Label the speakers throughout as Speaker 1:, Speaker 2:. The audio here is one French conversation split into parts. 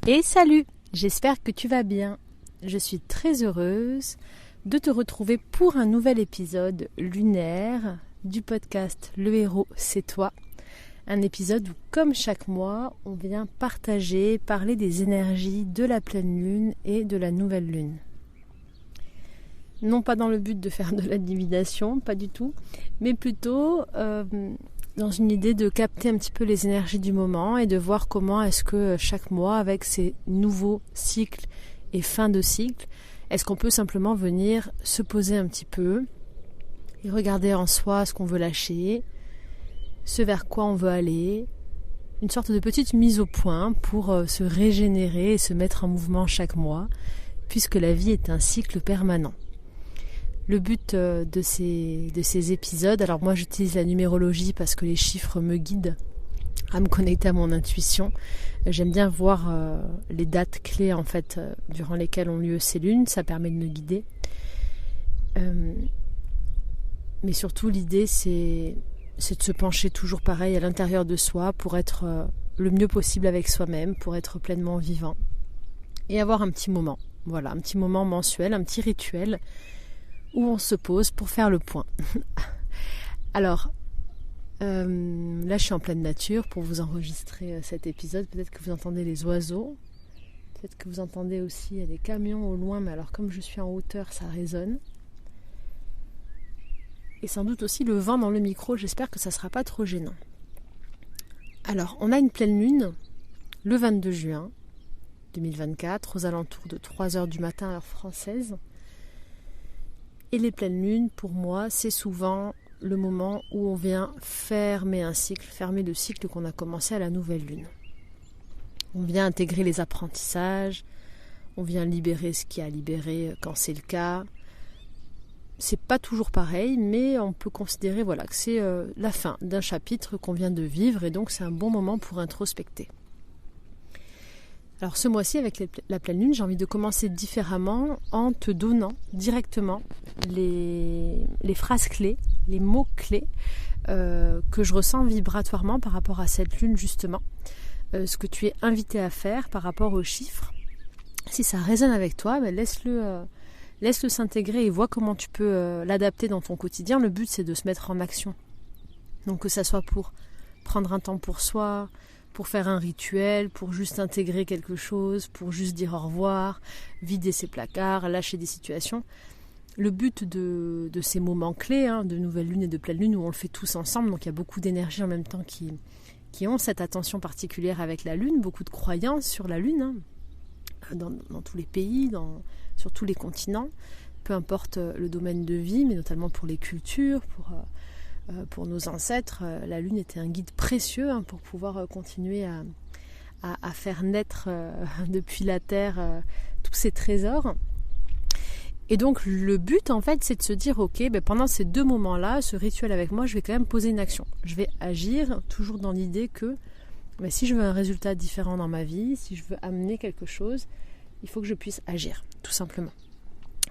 Speaker 1: Et salut, j'espère que tu vas bien. Je suis très heureuse de te retrouver pour un nouvel épisode lunaire du podcast Le Héros, c'est toi. Un épisode où, comme chaque mois, on vient parler des énergies de la pleine lune et de la nouvelle lune. Non pas dans le but de faire de la divination, pas du tout, mais plutôt dans une idée de capter un petit peu les énergies du moment et de voir comment est-ce que chaque mois, avec ces nouveaux cycles et fins de cycle, est-ce qu'on peut simplement venir se poser un petit peu et regarder en soi ce qu'on veut lâcher, ce vers quoi on veut aller, une sorte de petite mise au point pour se régénérer et se mettre en mouvement chaque mois, puisque la vie est un cycle permanent. Le but de ces épisodes, alors moi j'utilise la numérologie parce que les chiffres me guident à me connecter à mon intuition. J'aime bien voir les dates clés en fait durant lesquelles ont lieu ces lunes, ça permet de me guider. Mais surtout l'idée c'est de se pencher toujours pareil à l'intérieur de soi pour être le mieux possible avec soi-même, pour être pleinement vivant et avoir un petit moment. Voilà, un petit moment mensuel, un petit rituel où on se pose pour faire le point. Alors, là je suis en pleine nature pour vous enregistrer cet épisode. Peut-être que vous entendez les oiseaux, peut-être que vous entendez aussi des camions au loin, mais alors comme je suis en hauteur, ça résonne. Et sans doute aussi le vent dans le micro, j'espère que ça ne sera pas trop gênant. Alors, on a une pleine lune le 22 juin 2024, aux alentours de 3h du matin, heure française. Et les pleines lunes, pour moi, c'est souvent le moment où on vient fermer le cycle qu'on a commencé à la nouvelle lune. On vient intégrer les apprentissages, on vient libérer ce qu'il y a à libérer quand c'est le cas. C'est pas toujours pareil, mais on peut considérer que c'est la fin d'un chapitre qu'on vient de vivre et donc c'est un bon moment pour introspecter. Alors ce mois-ci, avec la pleine lune, j'ai envie de commencer différemment en te donnant directement les phrases clés, les mots clés que je ressens vibratoirement par rapport à cette lune justement. Ce que tu es invité à faire par rapport aux chiffres. Si ça résonne avec toi, laisse-le s'intégrer et vois comment tu peux l'adapter dans ton quotidien. Le but, c'est de se mettre en action. Donc que ça soit pour prendre un temps pour soi, pour faire un rituel, pour juste intégrer quelque chose, pour juste dire au revoir, vider ses placards, lâcher des situations. Le but de ces moments clés, de nouvelle lune et de pleine lune, où on le fait tous ensemble, donc il y a beaucoup d'énergie en même temps qui ont cette attention particulière avec la lune, beaucoup de croyances sur la lune, dans tous les pays, sur tous les continents, peu importe le domaine de vie, mais notamment pour les cultures, pour nos ancêtres, la lune était un guide précieux pour pouvoir continuer à faire naître depuis la terre tous ces trésors. Et donc le but en fait c'est de se dire pendant ces deux moments-là, ce rituel avec moi, je vais quand même poser une action. Je vais agir toujours dans l'idée que si je veux un résultat différent dans ma vie, si je veux amener quelque chose, il faut que je puisse agir, tout simplement.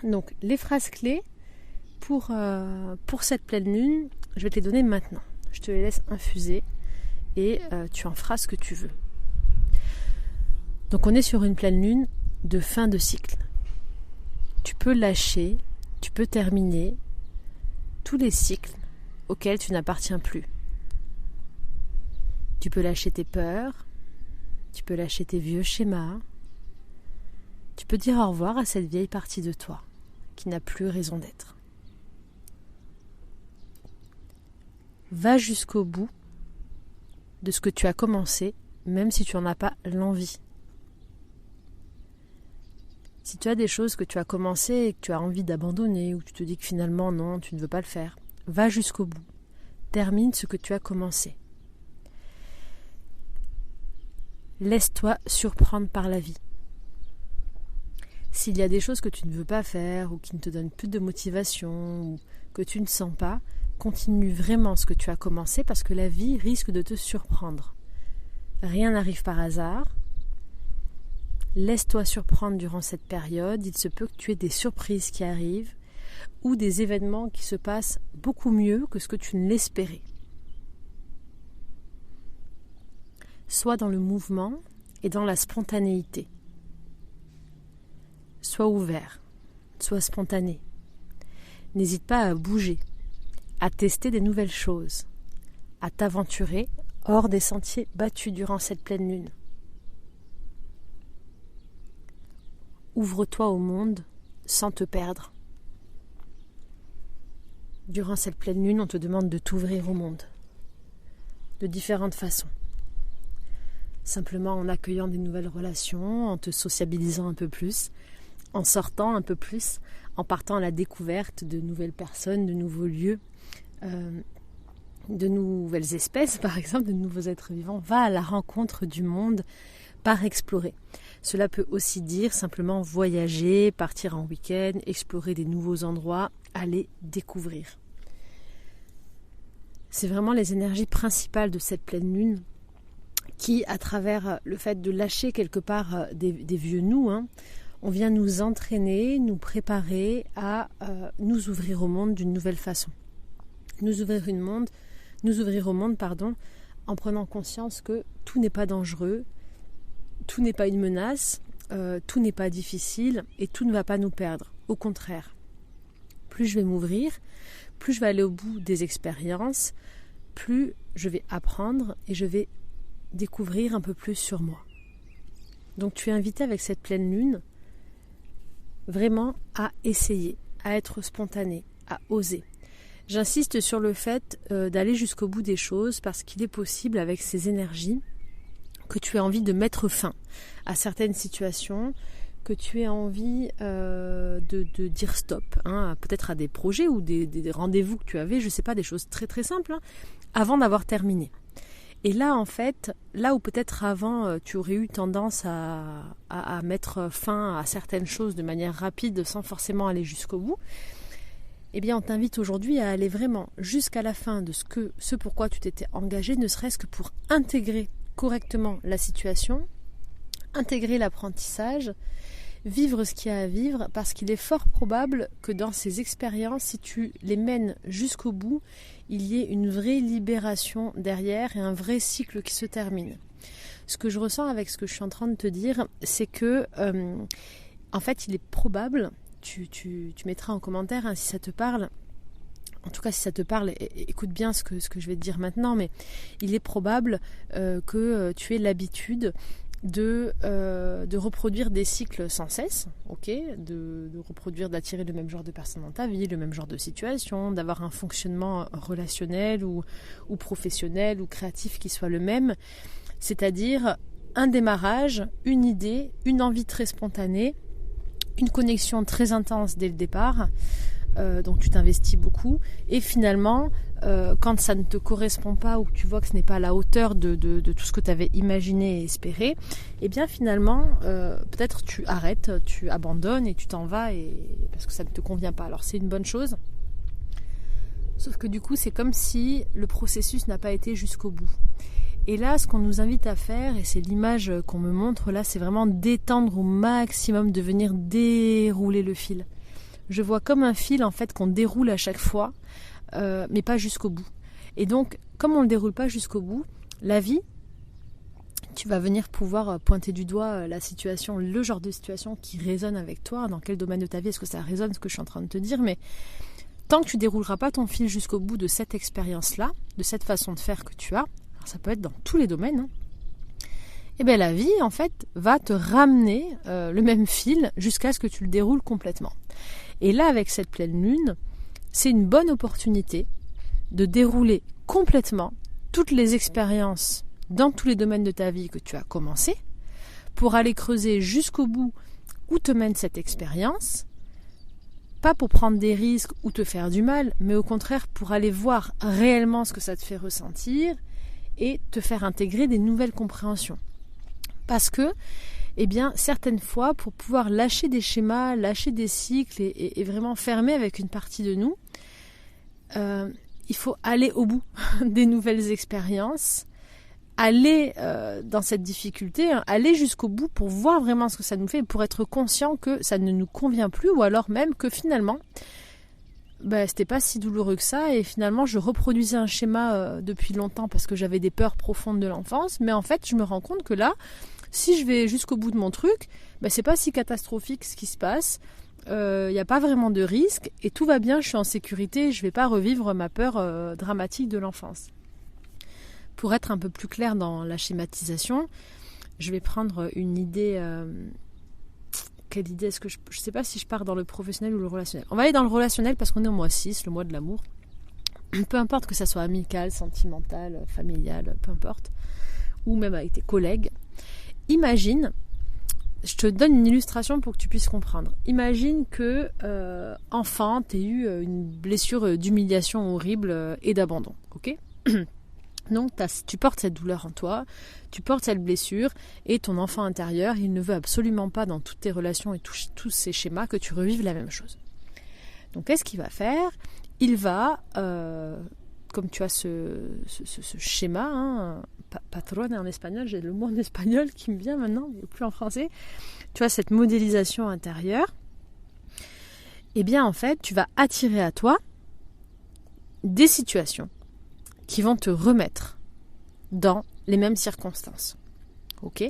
Speaker 1: Donc les phrases clés pour cette pleine lune, je vais te les donner maintenant. Je te les laisse infuser et tu en feras ce que tu veux. Donc on est sur une pleine lune de fin de cycle. Tu peux lâcher, tu peux terminer tous les cycles auxquels tu n'appartiens plus. Tu peux lâcher tes peurs, tu peux lâcher tes vieux schémas, tu peux dire au revoir à cette vieille partie de toi qui n'a plus raison d'être. Va jusqu'au bout de ce que tu as commencé, même si tu n'en as pas l'envie. Si tu as des choses que tu as commencé et que tu as envie d'abandonner, ou tu te dis que finalement non, tu ne veux pas le faire, va jusqu'au bout. Termine ce que tu as commencé. Laisse-toi surprendre par la vie. S'il y a des choses que tu ne veux pas faire ou qui ne te donnent plus de motivation ou que tu ne sens pas, continue vraiment ce que tu as commencé parce que la vie risque de te surprendre. Rien n'arrive par hasard. Laisse-toi surprendre durant cette période. Il se peut que tu aies des surprises qui arrivent ou des événements qui se passent beaucoup mieux que ce que tu ne l'espérais. Sois dans le mouvement et dans la spontanéité. Sois ouvert, sois spontané. N'hésite pas à bouger, à tester des nouvelles choses, à t'aventurer hors des sentiers battus durant cette pleine lune. Ouvre-toi au monde sans te perdre. Durant cette pleine lune, on te demande de t'ouvrir au monde, de différentes façons. Simplement en accueillant des nouvelles relations, en te sociabilisant un peu plus, en sortant un peu plus, en partant à la découverte de nouvelles personnes, de nouveaux lieux, de nouvelles espèces par exemple, de nouveaux êtres vivants. Va à la rencontre du monde par explorer. Cela peut aussi dire simplement voyager, partir en week-end, explorer des nouveaux endroits, aller découvrir. C'est vraiment les énergies principales de cette pleine lune qui, à travers le fait de lâcher quelque part des vieux nous, on vient nous entraîner, nous préparer à nous ouvrir au monde d'une nouvelle façon. Nous ouvrir au monde, en prenant conscience que tout n'est pas dangereux, tout n'est pas une menace, tout n'est pas difficile et tout ne va pas nous perdre. Au contraire, plus je vais m'ouvrir, plus je vais aller au bout des expériences, plus je vais apprendre et je vais découvrir un peu plus sur moi. Donc tu es invité avec cette pleine lune vraiment à essayer, à être spontané, à oser. J'insiste sur le fait d'aller jusqu'au bout des choses parce qu'il est possible avec ces énergies que tu aies envie de mettre fin à certaines situations, que tu aies envie de dire stop, peut-être à des projets ou des rendez-vous que tu avais, je ne sais pas, des choses très très simples, avant d'avoir terminé. Et là, en fait, là où peut-être avant, tu aurais eu tendance à mettre fin à certaines choses de manière rapide, sans forcément aller jusqu'au bout, eh bien, on t'invite aujourd'hui à aller vraiment jusqu'à la fin de ce pourquoi tu t'étais engagé, ne serait-ce que pour intégrer correctement la situation, intégrer l'apprentissage, vivre ce qu'il y a à vivre, parce qu'il est fort probable que dans ces expériences, si tu les mènes jusqu'au bout, il y ait une vraie libération derrière et un vrai cycle qui se termine. Ce que je ressens avec ce que je suis en train de te dire, c'est que, en fait, il est probable, tu mettras en commentaire si ça te parle. En tout cas, si ça te parle, écoute bien ce que je vais te dire maintenant, mais il est probable que tu aies l'habitude de reproduire des cycles sans cesse, de reproduire, d'attirer le même genre de personnes dans ta vie, le même genre de situation, d'avoir un fonctionnement relationnel ou professionnel ou créatif qui soit le même, c'est-à-dire un démarrage, une idée, une envie très spontanée, une connexion très intense dès le départ, donc tu t'investis beaucoup et finalement quand ça ne te correspond pas ou que tu vois que ce n'est pas à la hauteur de tout ce que tu avais imaginé et espéré, et bien finalement peut-être tu arrêtes, tu abandonnes et tu t'en vas parce que ça ne te convient pas. Alors c'est une bonne chose, sauf que du coup c'est comme si le processus n'a pas été jusqu'au bout. Et là, ce qu'on nous invite à faire, et c'est l'image qu'on me montre là, c'est vraiment d'étendre au maximum, de venir dérouler le fil. Je vois comme un fil en fait qu'on déroule à chaque fois, mais pas jusqu'au bout. Et donc, comme on ne le déroule pas jusqu'au bout, la vie, tu vas venir pouvoir pointer du doigt la situation, le genre de situation qui résonne avec toi, dans quel domaine de ta vie est-ce que ça résonne, ce que je suis en train de te dire, mais tant que tu dérouleras pas ton fil jusqu'au bout de cette expérience-là, de cette façon de faire que tu as, alors ça peut être dans tous les domaines, et bien la vie en fait va te ramener le même fil jusqu'à ce que tu le déroules complètement. Et là avec cette pleine lune, c'est une bonne opportunité de dérouler complètement toutes les expériences dans tous les domaines de ta vie que tu as commencé pour aller creuser jusqu'au bout où te mène cette expérience, pas pour prendre des risques ou te faire du mal, mais au contraire pour aller voir réellement ce que ça te fait ressentir et te faire intégrer des nouvelles compréhensions. Parce que, eh bien, certaines fois, pour pouvoir lâcher des schémas, lâcher des cycles et vraiment fermer avec une partie de nous, il faut aller au bout des nouvelles expériences, aller dans cette difficulté, aller jusqu'au bout pour voir vraiment ce que ça nous fait, pour être conscient que ça ne nous convient plus, ou alors même que finalement, c'était pas si douloureux que ça, et finalement je reproduisais un schéma depuis longtemps parce que j'avais des peurs profondes de l'enfance, mais en fait je me rends compte que là, si je vais jusqu'au bout de mon truc, c'est pas si catastrophique ce qui se passe, il n'y a pas vraiment de risque, et tout va bien, je suis en sécurité, je vais pas revivre ma peur dramatique de l'enfance. Pour être un peu plus clair dans la schématisation, je vais prendre une idée... quelle idée est-ce que je sais pas si je pars dans le professionnel ou le relationnel. On va aller dans le relationnel parce qu'on est au mois 6, le mois de l'amour. Peu importe que ça soit amical, sentimental, familial, peu importe. Ou même avec tes collègues. Imagine, je te donne une illustration pour que tu puisses comprendre. Imagine que, enfant, tu aies eu une blessure d'humiliation horrible et d'abandon. Ok ? Donc tu portes cette douleur en toi, tu portes cette blessure, et ton enfant intérieur, il ne veut absolument pas dans toutes tes relations et tous ces schémas que tu revives la même chose. Donc qu'est-ce qu'il va faire ? Il va, comme tu as ce schéma, patrone en espagnol, j'ai le mot en espagnol qui me vient maintenant, mais plus en français, tu as cette modélisation intérieure, et bien en fait tu vas attirer à toi des situations qui vont te remettre dans les mêmes circonstances. Ok ?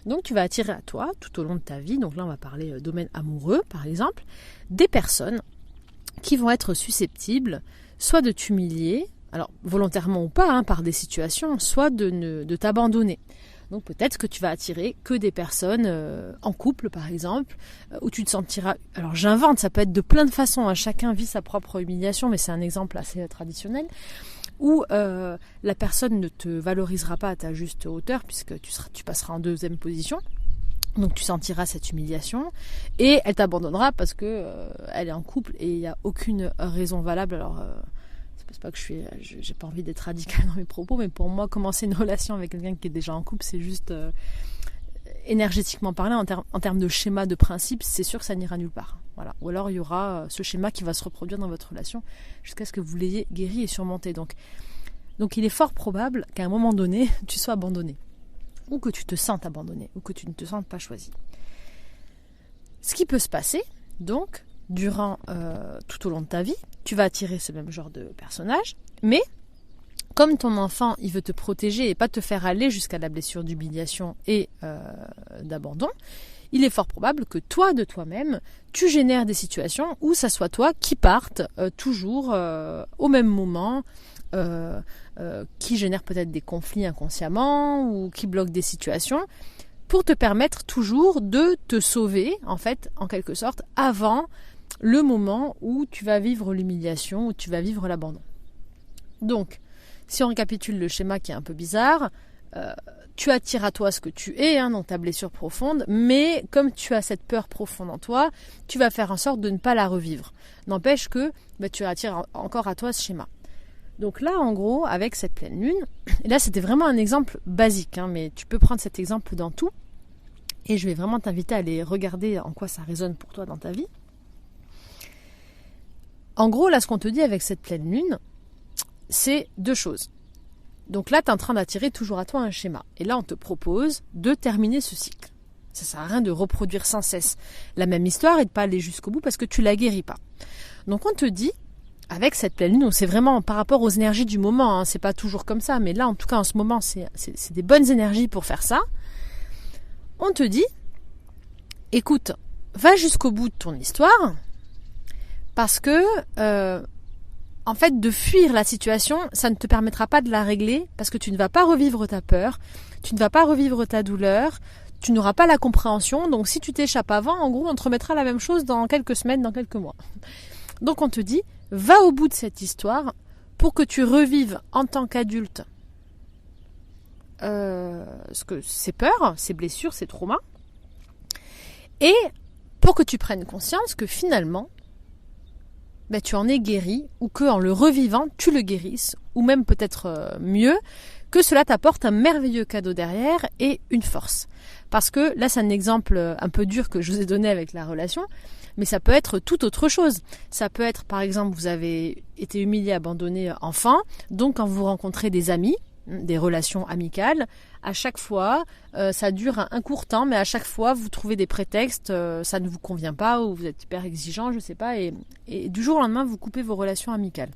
Speaker 1: Donc tu vas attirer à toi, tout au long de ta vie, donc là on va parler domaine amoureux par exemple, des personnes qui vont être susceptibles soit de t'humilier, alors volontairement ou pas, par des situations, soit de t'abandonner. Donc peut-être que tu vas attirer que des personnes en couple par exemple, où tu te sentiras... Alors j'invente, ça peut être de plein de façons, chacun vit sa propre humiliation, mais c'est un exemple assez traditionnel, où la personne ne te valorisera pas à ta juste hauteur, puisque tu passeras en deuxième position, donc tu sentiras cette humiliation, et elle t'abandonnera parce que elle est en couple, et il n'y a aucune raison valable. Alors c'est pas que j'ai pas envie d'être radicale dans mes propos, mais pour moi commencer une relation avec quelqu'un qui est déjà en couple, c'est juste énergétiquement parlant, en termes de schéma, de principe, c'est sûr que ça n'ira nulle part. Voilà. Ou alors il y aura ce schéma qui va se reproduire dans votre relation jusqu'à ce que vous l'ayez guéri et surmonté. Donc il est fort probable qu'à un moment donné, tu sois abandonné, ou que tu te sentes abandonné, ou que tu ne te sentes pas choisi. Ce qui peut se passer, donc, durant tout au long de ta vie, tu vas attirer ce même genre de personnage, mais comme ton enfant, il veut te protéger et pas te faire aller jusqu'à la blessure d'humiliation et d'abandon, il est fort probable que toi, de toi-même, tu génères des situations où ça soit toi qui parte toujours au même moment, qui génère peut-être des conflits inconsciemment ou qui bloque des situations pour te permettre toujours de te sauver, en fait, en quelque sorte, avant le moment où tu vas vivre l'humiliation, où tu vas vivre l'abandon. Donc, si on récapitule le schéma qui est un peu bizarre, tu attires à toi ce que tu es, dans ta blessure profonde, mais comme tu as cette peur profonde en toi, tu vas faire en sorte de ne pas la revivre. N'empêche que tu attires encore à toi ce schéma. Donc là, en gros, avec cette pleine lune, et là c'était vraiment un exemple basique, mais tu peux prendre cet exemple dans tout, et je vais vraiment t'inviter à aller regarder en quoi ça résonne pour toi dans ta vie. En gros, là, ce qu'on te dit avec cette pleine lune, c'est deux choses. Donc là, tu es en train d'attirer toujours à toi un schéma. Et là, on te propose de terminer ce cycle. Ça ne sert à rien de reproduire sans cesse la même histoire et de ne pas aller jusqu'au bout parce que tu ne la guéris pas. Donc on te dit, avec cette pleine lune, c'est vraiment par rapport aux énergies du moment, c'est pas toujours comme ça, mais là, en tout cas, en ce moment, c'est des bonnes énergies pour faire ça. On te dit, écoute, va jusqu'au bout de ton histoire parce que... en fait, de fuir la situation, ça ne te permettra pas de la régler parce que tu ne vas pas revivre ta peur, tu ne vas pas revivre ta douleur, tu n'auras pas la compréhension. Donc, si tu t'échappes avant, en gros, on te remettra la même chose dans quelques semaines, dans quelques mois. Donc, on te dit, va au bout de cette histoire pour que tu revives en tant qu'adulte ces peurs, ces blessures, ces traumas, et pour que tu prennes conscience que finalement, tu en es guéri, ou qu'en le revivant, tu le guérisses, ou même peut-être mieux, que cela t'apporte un merveilleux cadeau derrière et une force. Parce que là, c'est un exemple un peu dur que je vous ai donné avec la relation, mais ça peut être tout autre chose. Ça peut être, par exemple, vous avez été humilié, abandonné enfant, donc quand vous rencontrez des amis, des relations amicales, À chaque fois, ça dure un court temps, mais à chaque fois, vous trouvez des prétextes, ça ne vous convient pas, ou vous êtes hyper exigeant, je sais pas, et du jour au lendemain, vous coupez vos relations amicales.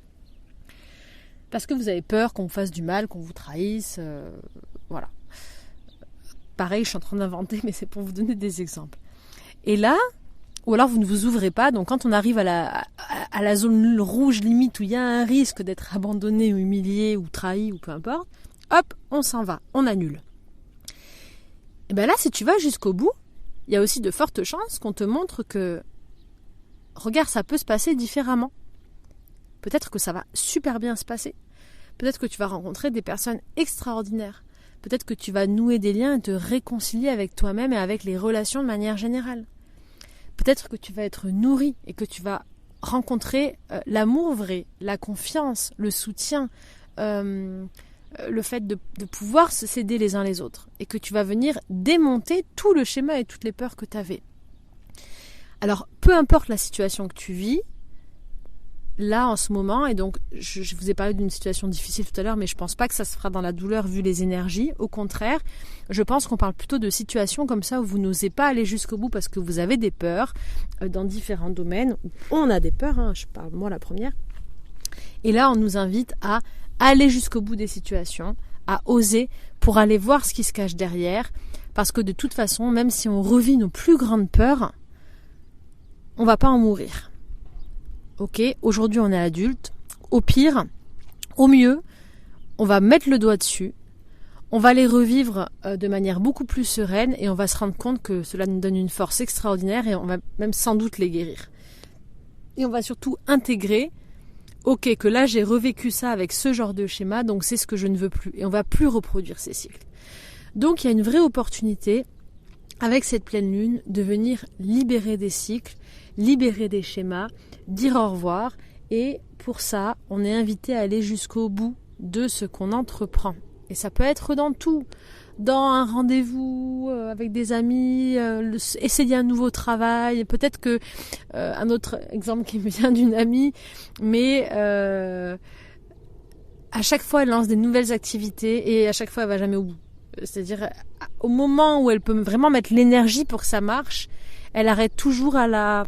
Speaker 1: Parce que vous avez peur qu'on vous fasse du mal, qu'on vous trahisse, voilà. Pareil, je suis en train d'inventer, mais c'est pour vous donner des exemples. Et là, ou alors vous ne vous ouvrez pas, donc quand on arrive à la zone rouge limite où il y a un risque d'être abandonné ou humilié ou trahi ou peu importe, hop, on s'en va, on annule. Et bien là, si tu vas jusqu'au bout, il y a aussi de fortes chances qu'on te montre que, regarde, ça peut se passer différemment. Peut-être que ça va super bien se passer. Peut-être que tu vas rencontrer des personnes extraordinaires. Peut-être que tu vas nouer des liens et te réconcilier avec toi-même et avec les relations de manière générale. Peut-être que tu vas être nourri et que tu vas rencontrer l'amour vrai, la confiance, le soutien, le fait de pouvoir se céder les uns les autres. Et que tu vas venir démonter tout le schéma et toutes les peurs que tu avais. Alors, peu importe la situation que tu vis, là en ce moment, et donc je vous ai parlé d'une situation difficile tout à l'heure, mais je pense pas que ça se fera dans la douleur vu les énergies. Au contraire, je pense qu'on parle plutôt de situations comme ça où vous n'osez pas aller jusqu'au bout parce que vous avez des peurs dans différents domaines. On a des peurs, hein, je parle moi la première. Et là, on nous invite à aller jusqu'au bout des situations, à oser pour aller voir ce qui se cache derrière, parce que de toute façon, même si on revit nos plus grandes peurs, on va pas en mourir. Ok, aujourd'hui on est adulte. Au pire, au mieux, on va mettre le doigt dessus. On va les revivre de manière beaucoup plus sereine et on va se rendre compte que cela nous donne une force extraordinaire et on va même sans doute les guérir. Et on va surtout intégrer, ok, que là j'ai revécu ça avec ce genre de schéma, donc c'est ce que je ne veux plus. Et on va plus reproduire ces cycles. Donc il y a une vraie opportunité avec cette pleine lune de venir libérer des cycles, libérer des schémas, dire au revoir, et pour ça, on est invité à aller jusqu'au bout de ce qu'on entreprend. Et ça peut être dans tout, dans un rendez-vous avec des amis, essayer un nouveau travail, peut-être que un autre exemple qui me vient d'une amie, mais à chaque fois elle lance des nouvelles activités et à chaque fois elle va jamais au bout. C'est-à-dire au moment où elle peut vraiment mettre l'énergie pour que ça marche, elle arrête toujours à la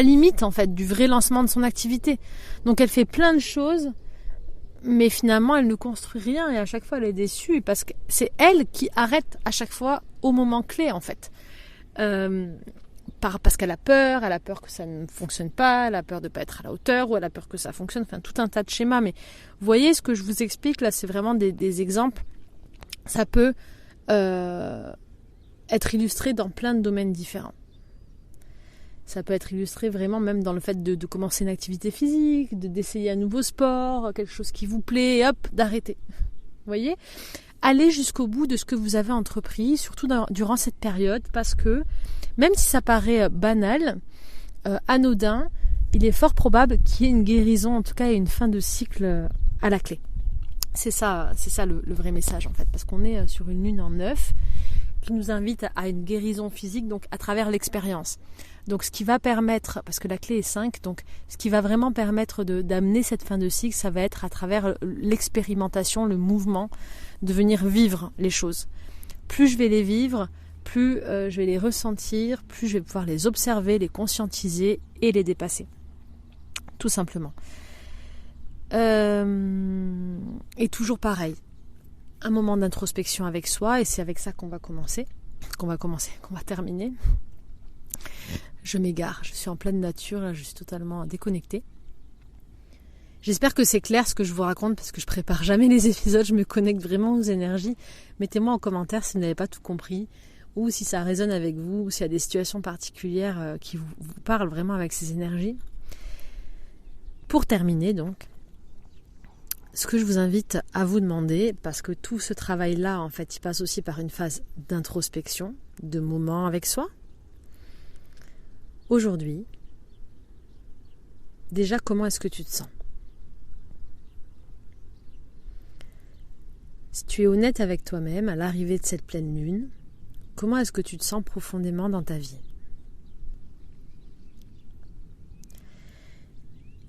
Speaker 1: limite en fait du vrai lancement de son activité. Donc elle fait plein de choses, mais finalement elle ne construit rien et à chaque fois elle est déçue parce que c'est elle qui arrête à chaque fois au moment clé en fait. Parce qu'elle a peur que ça ne fonctionne pas, elle a peur de ne pas être à la hauteur ou elle a peur que ça fonctionne, enfin tout un tas de schémas. Mais vous voyez ce que je vous explique là, c'est vraiment des exemples. Ça peut être illustré dans plein de domaines différents. Ça peut être illustré vraiment même dans le fait de commencer une activité physique, d'essayer un nouveau sport, quelque chose qui vous plaît, et hop, d'arrêter. Vous voyez ? Allez jusqu'au bout de ce que vous avez entrepris, surtout durant cette période, parce que même si ça paraît banal, anodin, il est fort probable qu'il y ait une guérison, en tout cas, et une fin de cycle à la clé. C'est ça le vrai message en fait, parce qu'on est sur une lune en 9 qui nous invite à une guérison physique, donc à travers l'expérience. Donc ce qui va permettre, parce que la clé est 5, donc ce qui va vraiment permettre d'amener cette fin de cycle, ça va être à travers l'expérimentation, le mouvement, de venir vivre les choses. Plus je vais les vivre, plus je vais les ressentir, plus je vais pouvoir les observer, les conscientiser et les dépasser. Tout simplement. Et toujours pareil, un moment d'introspection avec soi, et c'est avec ça qu'on va terminer. Je m'égare, je suis en pleine nature, là, je suis totalement déconnectée. J'espère que c'est clair ce que je vous raconte, parce que je prépare jamais les épisodes, je me connecte vraiment aux énergies. Mettez-moi en commentaire si vous n'avez pas tout compris, ou si ça résonne avec vous, ou s'il y a des situations particulières qui vous parlent vraiment avec ces énergies. Pour terminer donc, ce que je vous invite à vous demander, parce que tout ce travail-là, en fait, il passe aussi par une phase d'introspection, de moment avec soi. Aujourd'hui, déjà, comment est-ce que tu te sens ? Si tu es honnête avec toi-même à l'arrivée de cette pleine lune, comment est-ce que tu te sens profondément dans ta vie ?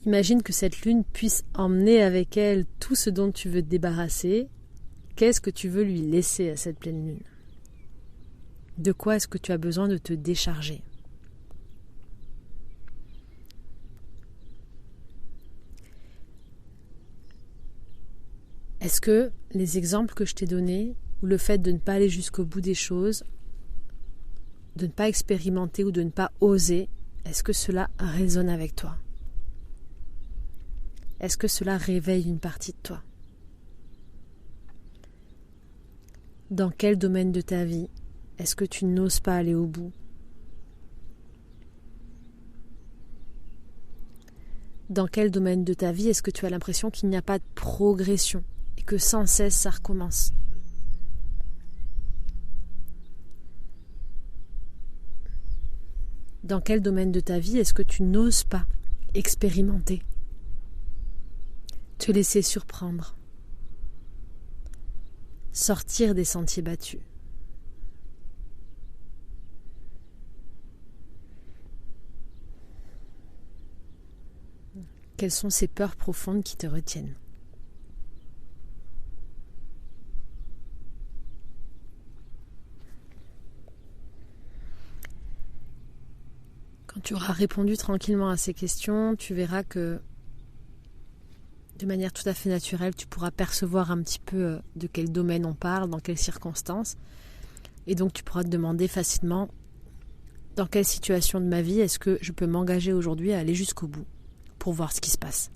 Speaker 1: Imagine que cette lune puisse emmener avec elle tout ce dont tu veux te débarrasser. Qu'est-ce que tu veux lui laisser à cette pleine lune? De quoi est-ce que tu as besoin de te décharger? Est-ce que les exemples que je t'ai donnés, ou le fait de ne pas aller jusqu'au bout des choses, de ne pas expérimenter ou de ne pas oser, est-ce que cela résonne avec toi? Est-ce que cela réveille une partie de toi? Dans quel domaine de ta vie est-ce que tu n'oses pas aller au bout? Dans quel domaine de ta vie est-ce que tu as l'impression qu'il n'y a pas de progression et que sans cesse ça recommence? Dans quel domaine de ta vie est-ce que tu n'oses pas expérimenter, te laisser surprendre, sortir des sentiers battus? Quelles sont ces peurs profondes qui te retiennent? Quand tu auras répondu tranquillement à ces questions, tu verras que de manière tout à fait naturelle, tu pourras percevoir un petit peu de quel domaine on parle, dans quelles circonstances. Et donc tu pourras te demander facilement dans quelle situation de ma vie est-ce que je peux m'engager aujourd'hui à aller jusqu'au bout pour voir ce qui se passe.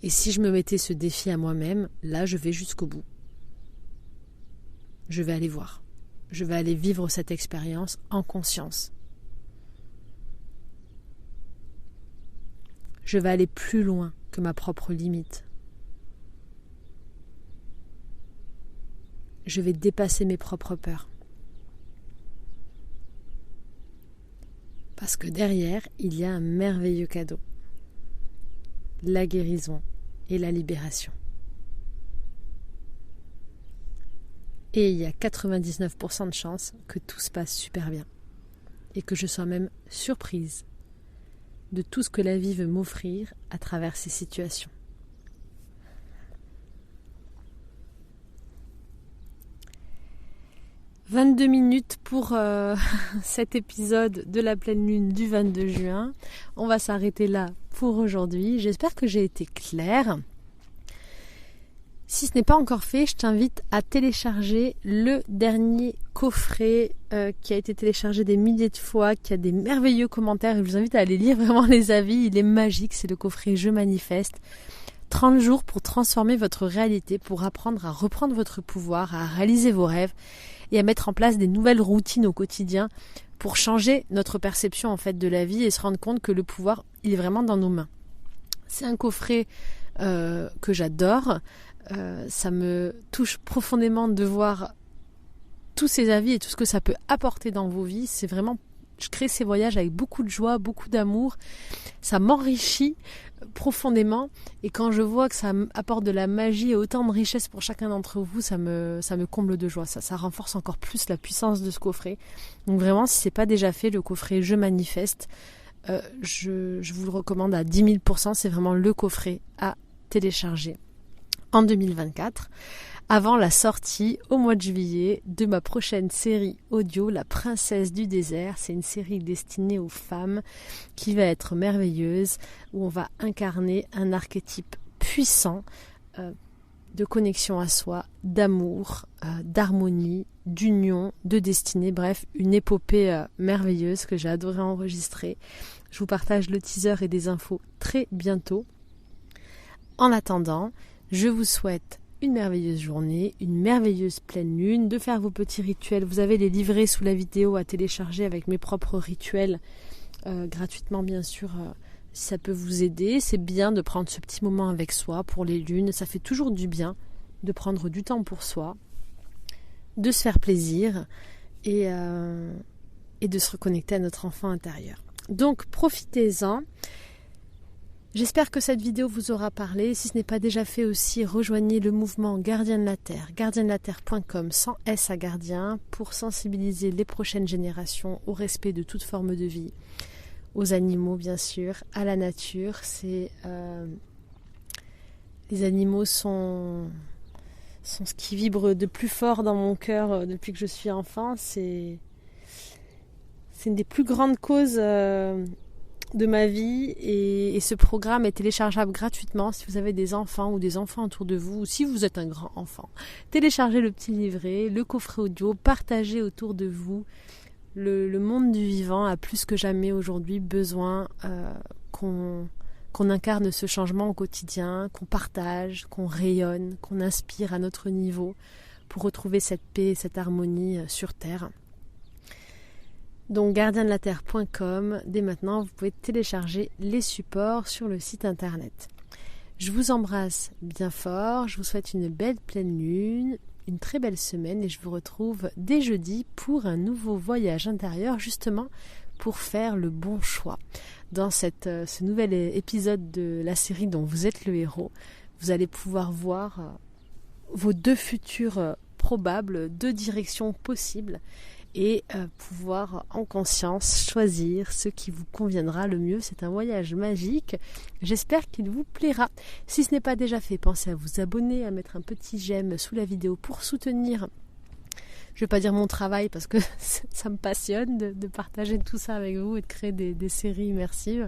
Speaker 1: Et si je me mettais ce défi à moi-même, là je vais jusqu'au bout. Je vais aller voir. Je vais aller vivre cette expérience en conscience. Je vais aller plus loin que ma propre limite. Je vais dépasser mes propres peurs. Parce que derrière, il y a un merveilleux cadeau. La guérison et la libération. Et il y a 99% de chances que tout se passe super bien. Et que je sois même surprise de tout ce que la vie veut m'offrir à travers ces situations. « 22 minutes pour cet épisode de la pleine lune du 22 juin. On va s'arrêter là pour aujourd'hui. J'espère que j'ai été claire. Si ce n'est pas encore fait, je t'invite à télécharger le dernier coffret qui a été téléchargé des milliers de fois, qui a des merveilleux commentaires. Et je vous invite à aller lire vraiment les avis. Il est magique, c'est le coffret Je manifeste. 30 jours pour transformer votre réalité, pour apprendre à reprendre votre pouvoir, à réaliser vos rêves et à mettre en place des nouvelles routines au quotidien pour changer notre perception en fait de la vie et se rendre compte que le pouvoir, il est vraiment dans nos mains. C'est un coffret que j'adore. Ça me touche profondément de voir tous ces avis et tout ce que ça peut apporter dans vos vies. C'est vraiment, je crée ces voyages avec beaucoup de joie, beaucoup d'amour. Ça m'enrichit profondément et quand je vois que ça apporte de la magie et autant de richesse pour chacun d'entre vous, ça me comble de joie. Ça renforce encore plus la puissance de ce coffret. Donc vraiment, si c'est pas déjà fait, le coffret Je manifeste, je vous le recommande à 10 000%. C'est vraiment le coffret à télécharger en 2024, avant la sortie au mois de juillet de ma prochaine série audio, La Princesse du désert. C'est une série destinée aux femmes qui va être merveilleuse, où on va incarner un archétype puissant de connexion à soi, d'amour, d'harmonie, d'union, de destinée, bref, une épopée merveilleuse que j'ai adoré enregistrer. Je vous partage le teaser et des infos très bientôt. En attendant, je vous souhaite une merveilleuse journée, une merveilleuse pleine lune, de faire vos petits rituels. Vous avez les livrets sous la vidéo à télécharger avec mes propres rituels, gratuitement bien sûr, si ça peut vous aider. C'est bien de prendre ce petit moment avec soi pour les lunes. Ça fait toujours du bien de prendre du temps pour soi, de se faire plaisir et de se reconnecter à notre enfant intérieur. Donc profitez-en. J'espère que cette vidéo vous aura parlé. Si ce n'est pas déjà fait aussi, rejoignez le mouvement Gardien de la Terre, gardiendelaterre.com sans S à gardien, pour sensibiliser les prochaines générations au respect de toute forme de vie, aux animaux bien sûr, à la nature. C'est Les animaux sont ce qui vibre de plus fort dans mon cœur depuis que je suis enfant. C'est une des plus grandes causes de ma vie et ce programme est téléchargeable gratuitement si vous avez des enfants ou des enfants autour de vous ou si vous êtes un grand enfant. Téléchargez le petit livret, le coffret audio, partagez autour de vous. Le monde du vivant a plus que jamais aujourd'hui besoin qu'on incarne ce changement au quotidien, qu'on partage, qu'on rayonne, qu'on inspire à notre niveau pour retrouver cette paix, cette harmonie sur Terre. Donc gardiendelaterre.com, dès maintenant vous pouvez télécharger les supports sur le site internet. Je vous embrasse bien fort, je vous souhaite une belle pleine lune, une très belle semaine et je vous retrouve dès jeudi pour un nouveau voyage intérieur justement pour faire le bon choix. Dans ce nouvel épisode de la série dont vous êtes le héros, vous allez pouvoir voir vos 2 futurs probables, 2 directions possibles et pouvoir en conscience choisir ce qui vous conviendra le mieux. C'est un voyage magique, j'espère qu'il vous plaira. Si ce n'est pas déjà fait, pensez à vous abonner, à mettre un petit j'aime sous la vidéo pour soutenir, je ne vais pas dire mon travail parce que ça me passionne de partager tout ça avec vous et de créer des séries immersives,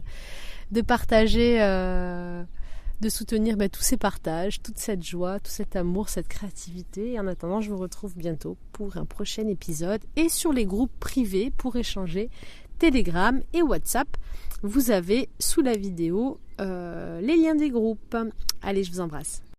Speaker 1: de partager, de soutenir tous ces partages, toute cette joie, tout cet amour, cette créativité. Et en attendant, je vous retrouve bientôt pour un prochain épisode et sur les groupes privés pour échanger, Telegram et WhatsApp. Vous avez sous la vidéo les liens des groupes. Allez, je vous embrasse.